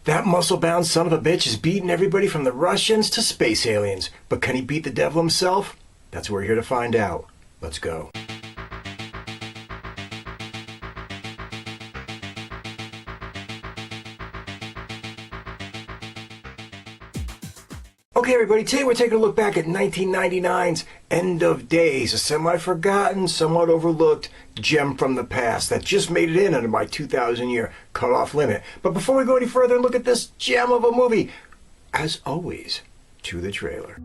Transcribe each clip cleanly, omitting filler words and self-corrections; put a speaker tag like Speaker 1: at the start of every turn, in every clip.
Speaker 1: That muscle-bound son of a bitch is beating everybody from the Russians to space aliens. But can he beat the devil himself? That's what we're here to find out. Let's go. Okay, everybody, today we're taking a look back at 1999's End of Days, a semi-forgotten, somewhat overlooked gem from the past that just made it in under my 2,000-year cutoff limit. But before we go any further and look at this gem of a movie, as always, to the trailer.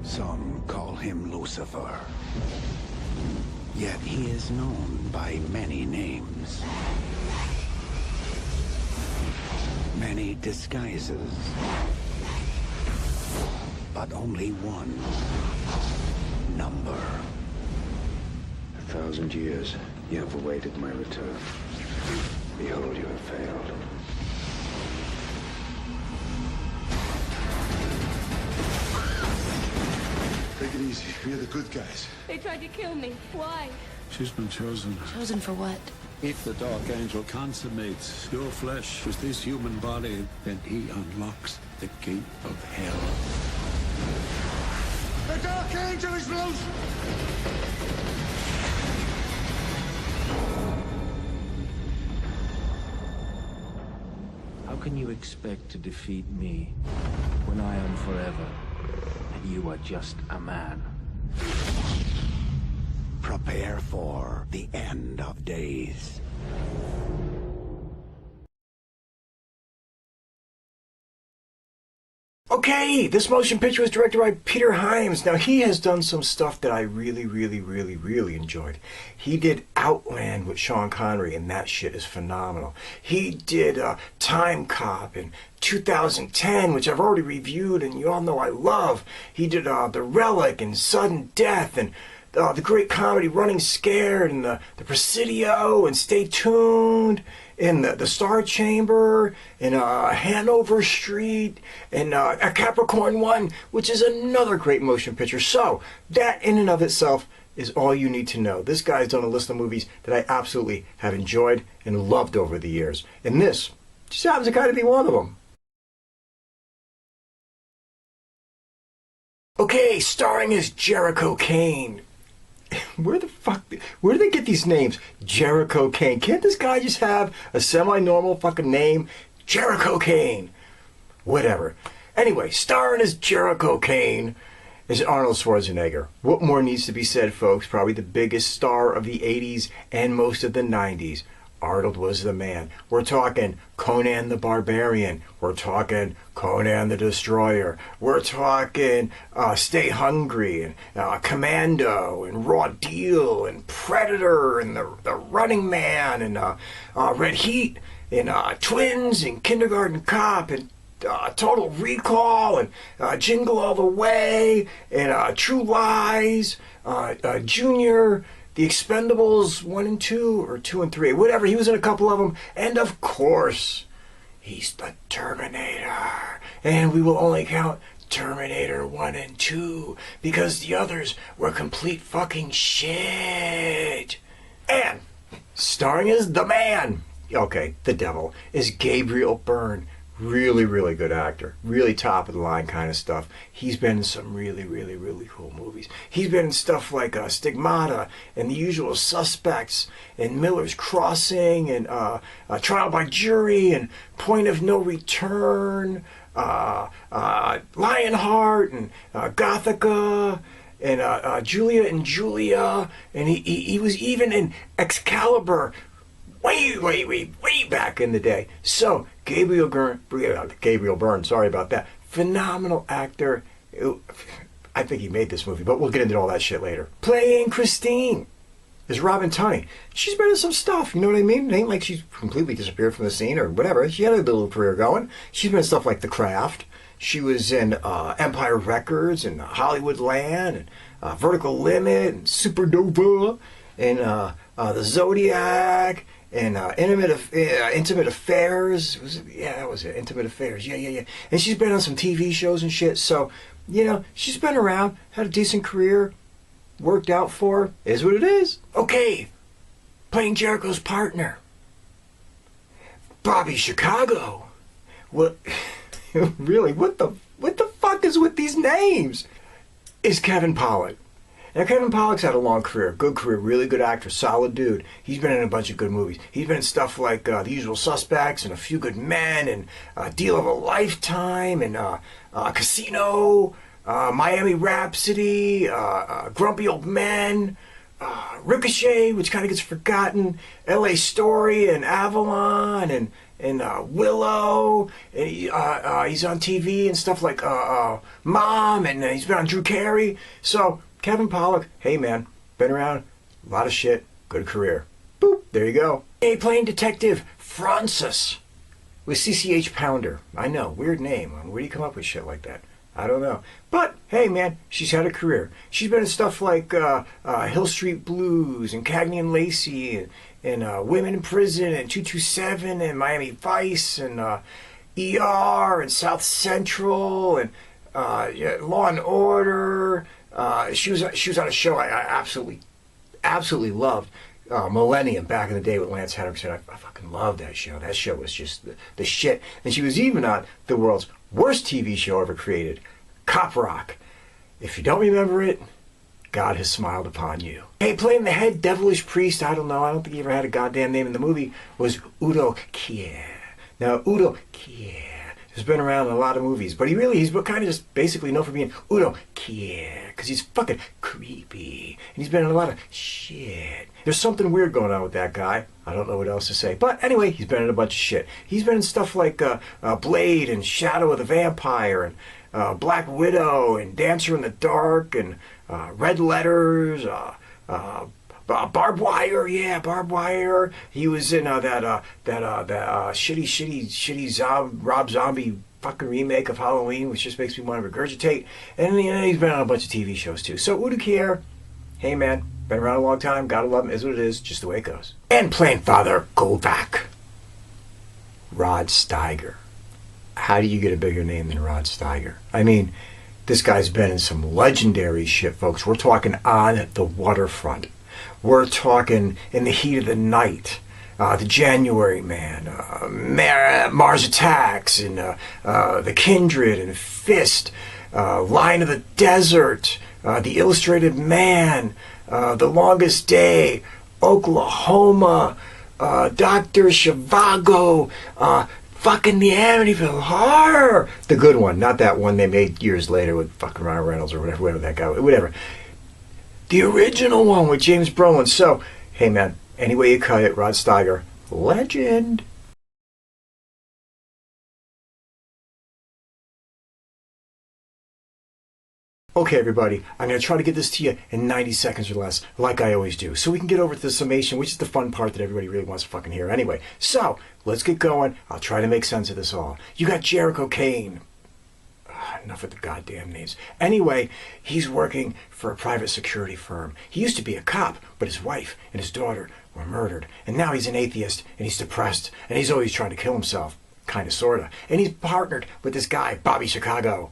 Speaker 2: Some call him Lucifer, yet he is known by many names. Many disguises, but only one number.
Speaker 3: 1,000 years you have awaited my return. Behold, you have failed.
Speaker 4: Take it easy. We're the good guys.
Speaker 5: They tried to kill me. Why?
Speaker 6: She's been chosen.
Speaker 5: Chosen for what?
Speaker 6: If the Dark Angel consummates your flesh with this human body, then he unlocks the gate of hell.
Speaker 4: The Dark Angel is loose!
Speaker 7: How can you expect to defeat me when I am forever and you are just a man?
Speaker 2: Prepare for the end of days.
Speaker 1: Okay, this motion picture was directed by Peter Hyams. Now, he has done some stuff that I really enjoyed. He did Outland with Sean Connery, and that shit is phenomenal. He did Time Cop in 2010, which I've already reviewed, and you all know I love. He did The Relic and Sudden Death, and the great comedy Running Scared, and the Presidio, and Stay Tuned, and the Star Chamber, and Hanover Street, and a Capricorn One, which is another great motion picture. So that in and of itself is all you need to know. This guy's done a list of movies that I absolutely have enjoyed and loved over the years, and this just happens to kind of be one of them. Okay, starring as Jericho Kane. Where do they get these names? Jericho Kane. Can't this guy just have a semi-normal fucking name? Jericho Kane. Whatever. Anyway, starring as Jericho Kane is Arnold Schwarzenegger. What more needs to be said, folks? Probably the biggest star of the 80s and most of the 90s. Arnold was the man. We're talking Conan the Barbarian. We're talking Conan the Destroyer. We're talking Stay Hungry and Commando and Raw Deal and Predator and the Running Man and Red Heat and Twins and Kindergarten Cop and Total Recall and Jingle All the Way and True Lies, Junior, The Expendables 1 and 2, or 2 and 3, whatever. He was in a couple of them. And of course, he's the Terminator. And we will only count Terminator 1 and 2 because the others were complete fucking shit. And starring as the man, okay, the devil, is Gabriel Byrne. Really good actor. Really top of the line kind of stuff. He's been in some really cool movies. He's been in stuff like Stigmata and The Usual Suspects and Miller's Crossing and Trial by Jury and Point of No Return, Lionheart and Gothica and Julia and Julia, and he was even in Excalibur way back in the day. So Gabriel Byrne, sorry about that. Phenomenal actor. I think he made this movie, but we'll get into all that shit later. Playing Christine is Robin Tunney. She's been in some stuff, you know what I mean? It ain't like she's completely disappeared from the scene or whatever. She had a little career going. She's been in stuff like The Craft. She was in Empire Records and Hollywoodland and Vertical Limit and Supernova and The Zodiac and Intimate Affairs. That was it. Intimate Affairs. Yeah. And she's been on some TV shows and shit. So, you know, she's been around, had a decent career, worked out for her. Is what it is. Okay, playing Jericho's partner. Bobby Chicago. What? Really? What the fuck is with these names? Is Kevin Pollak. Now, Kevin Pollak's had a long career, good career, really good actor, solid dude. He's been in a bunch of good movies. He's been in stuff like The Usual Suspects and A Few Good Men and Deal of a Lifetime and Casino, Miami Rhapsody, Grumpy Old Men, Ricochet, which kind of gets forgotten, L.A. Story and Avalon and Willow. And he's on TV and stuff like Mom, and he's been on Drew Carey. So Kevin Pollak, hey man, been around, a lot of shit, good career. Boop, there you go. Hey, playing Detective Francis with CCH Pounder. I know, weird name. Where do you come up with shit like that? I don't know. But, hey man, she's had a career. She's been in stuff like Hill Street Blues and Cagney and Lacey and Women in Prison and 227 and Miami Vice and ER and South Central and Law and Order. She was on a show I absolutely loved, Millennium, back in the day with Lance Henriksen. I fucking loved that show. That show was just the shit. And she was even on the world's worst TV show ever created, Cop Rock. If you don't remember it, God has smiled upon you. Hey, playing the head devilish priest, I don't know, I don't think he ever had a goddamn name in the movie, was Udo Kier. Now, Udo Kier has been around in a lot of movies, but he's kind of just basically known for being Udo Kier, because he's fucking creepy, and he's been in a lot of shit. There's something weird going on with that guy. I don't know what else to say. But anyway, he's been in a bunch of shit. He's been in stuff like Blade and Shadow of the Vampire and Black Widow and Dancer in the Dark and Red Letters, Barbed Wire, yeah, Barbed Wire. He was in that shitty Rob Zombie fucking remake of Halloween, which just makes me want to regurgitate. And he's been on a bunch of TV shows too. So Udo Kier, hey man, been around a long time, gotta love him, is what it is, just the way it goes. And playing Father Kovak, Rod Steiger. How do you get a bigger name than Rod Steiger? I mean, this guy's been in some legendary shit, folks. We're talking On the Waterfront. We're talking In the Heat of the Night, The January Man, Mars Attacks, and The Kindred, and Fist, Lion of the Desert, The Illustrated Man, The Longest Day, Oklahoma, Dr. Zhivago, fucking the Amityville Horror. The good one, not that one they made years later with fucking Ryan Reynolds or whatever that guy, whatever. The original one with James Brolin. So, hey man, any way you cut it, Rod Steiger, legend. Okay, everybody, I'm going to try to get this to you in 90 seconds or less, like I always do, so we can get over to the summation, which is the fun part that everybody really wants to fucking hear anyway. So, let's get going. I'll try to make sense of this all. You got Jericho Kane. Enough with the goddamn names. Anyway, he's working for a private security firm. He used to be a cop, but his wife and his daughter were murdered. And now he's an atheist, and he's depressed, and he's always trying to kill himself. Kinda, sorta. And he's partnered with this guy, Bobby Chicago.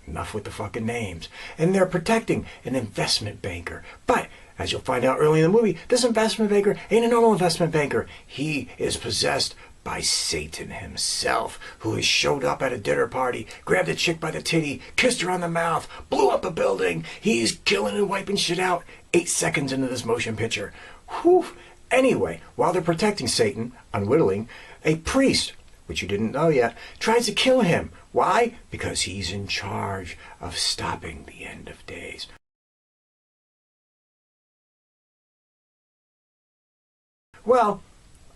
Speaker 1: Enough with the fucking names. And they're protecting an investment banker. But, as you'll find out early in the movie, this investment banker ain't a normal investment banker. He is possessed by Satan himself, who has showed up at a dinner party, grabbed a chick by the titty, kissed her on the mouth, blew up a building. He's killing and wiping shit out 8 seconds into this motion picture. Whew. Anyway, while they're protecting Satan, unwittingly, a priest, which you didn't know yet, tries to kill him. Why? Because he's in charge of stopping the end of days. Well,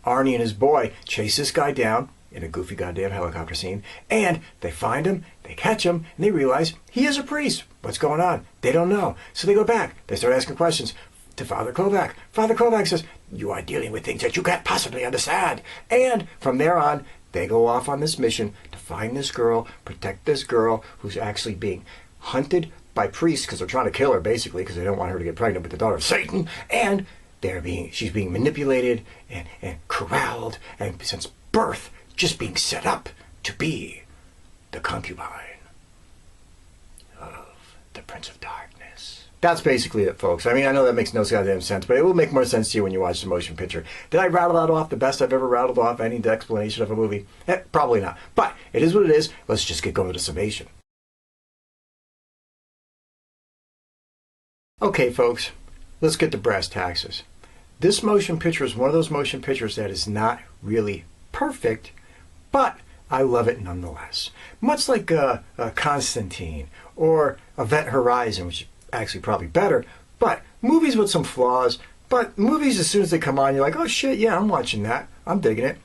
Speaker 1: Arnie and his boy chase this guy down in a goofy goddamn helicopter scene, and they find him, they catch him, and they realize he is a priest. What's going on? They don't know. So they go back. They start asking questions to Father Kovak. Father Kovak says, you are dealing with things that you can't possibly understand. And from there on, they go off on this mission to find this girl, protect this girl who's actually being hunted by priests because they're trying to kill her, basically, because they don't want her to get pregnant with the daughter of Satan. And she's being manipulated and corralled, and since birth, just being set up to be the concubine of the Prince of Darkness. That's basically it, folks. I mean, I know that makes no goddamn sense, but it will make more sense to you when you watch the motion picture. Did I rattle that off the best I've ever rattled off any explanation of a movie? Probably not. But it is what it is. Let's just get going with the summation. Okay, folks, let's get to brass taxes. This motion picture is one of those motion pictures that is not really perfect, but I love it nonetheless. Much like Constantine or Event Horizon, which is actually probably better, but movies with some flaws, but movies as soon as they come on, you're like, oh shit, yeah, I'm watching that. I'm digging it.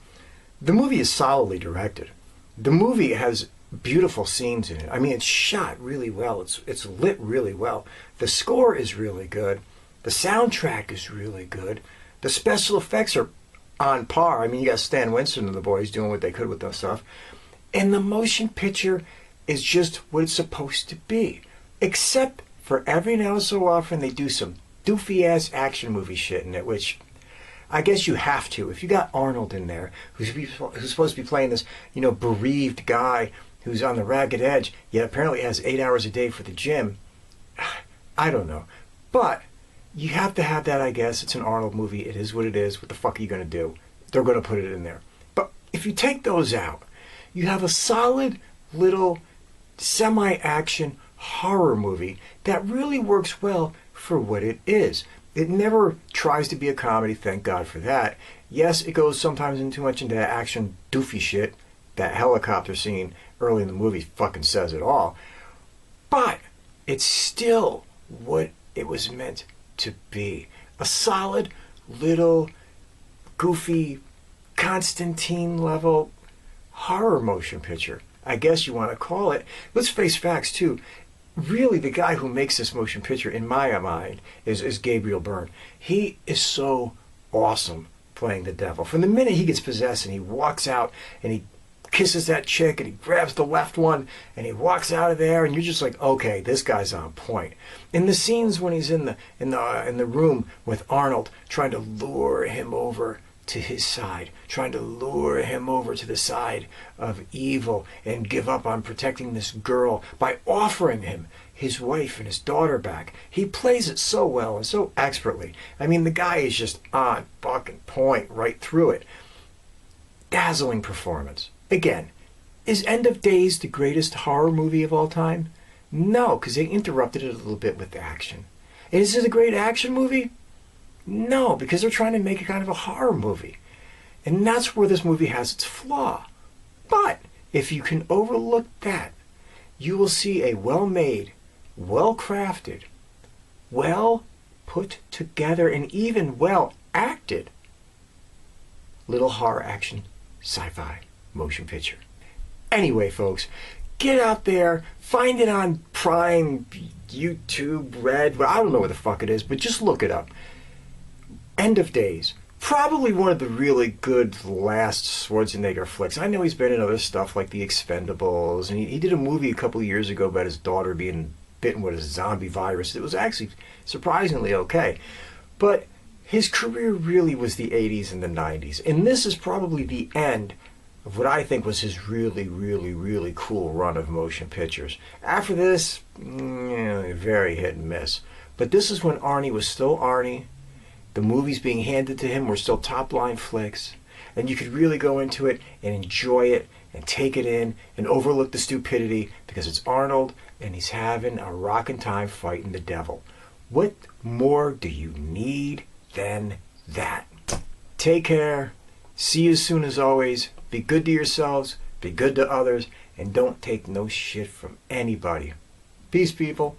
Speaker 1: The movie is solidly directed. The movie has beautiful scenes in it. I mean, it's shot really well. It's lit really well. The score is really good. The soundtrack is really good. The special effects are on par. I mean, you got Stan Winston and the boys doing what they could with that stuff. And the motion picture is just what it's supposed to be. Except for every now and so often they do some doofy-ass action movie shit in it, which I guess you have to. If you got Arnold in there, who's supposed to be playing this, bereaved guy who's on the ragged edge, yet apparently has 8 hours a day for the gym, I don't know. But you have to have that, I guess. It's an Arnold movie. It is what it is. What the fuck are you going to do? They're going to put it in there. But if you take those out, you have a solid little semi-action horror movie that really works well for what it is. It never tries to be a comedy, thank God for that. Yes, it goes sometimes too much into action doofy shit. That helicopter scene early in the movie fucking says it all. But it's still what it was meant to be. A solid little goofy Constantine level horror motion picture, I guess you want to call it. Let's face facts too. Really, the guy who makes this motion picture, in my mind, is Gabriel Byrne. He is so awesome playing the devil. From the minute he gets possessed and he walks out and he kisses that chick and he grabs the left one and he walks out of there, and you're just like, okay, this guy's on point. In the scenes when he's in the room with Arnold, trying to lure him over to his side, trying to lure him over to the side of evil and give up on protecting this girl by offering him his wife and his daughter back. He plays it so well and so expertly. I mean, the guy is just on fucking point right through it. Dazzling performance. Again, is End of Days the greatest horror movie of all time? No, because they interrupted it a little bit with action. And is it a great action movie? No, because they're trying to make it kind of a horror movie. And that's where this movie has its flaw. But if you can overlook that, you will see a well-made, well-crafted, well-put together, and even well-acted little horror action sci-fi motion picture. Anyway, folks, get out there, find it on Prime, YouTube, Red, I don't know what the fuck it is, but just look it up. End of Days. Probably one of the really good last Schwarzenegger flicks. I know he's been in other stuff like The Expendables, and he did a movie a couple of years ago about his daughter being bitten with a zombie virus. It was actually surprisingly okay. But his career really was the 80s and the 90s. And this is probably the end of what I think was his really, really, really cool run of motion pictures. After this, very hit and miss. But this is when Arnie was still Arnie. The movies being handed to him were still top-line flicks. And you could really go into it and enjoy it and take it in and overlook the stupidity because it's Arnold and he's having a rockin' time fighting the devil. What more do you need than that? Take care. See you soon as always. Be good to yourselves. Be good to others. And don't take no shit from anybody. Peace, people.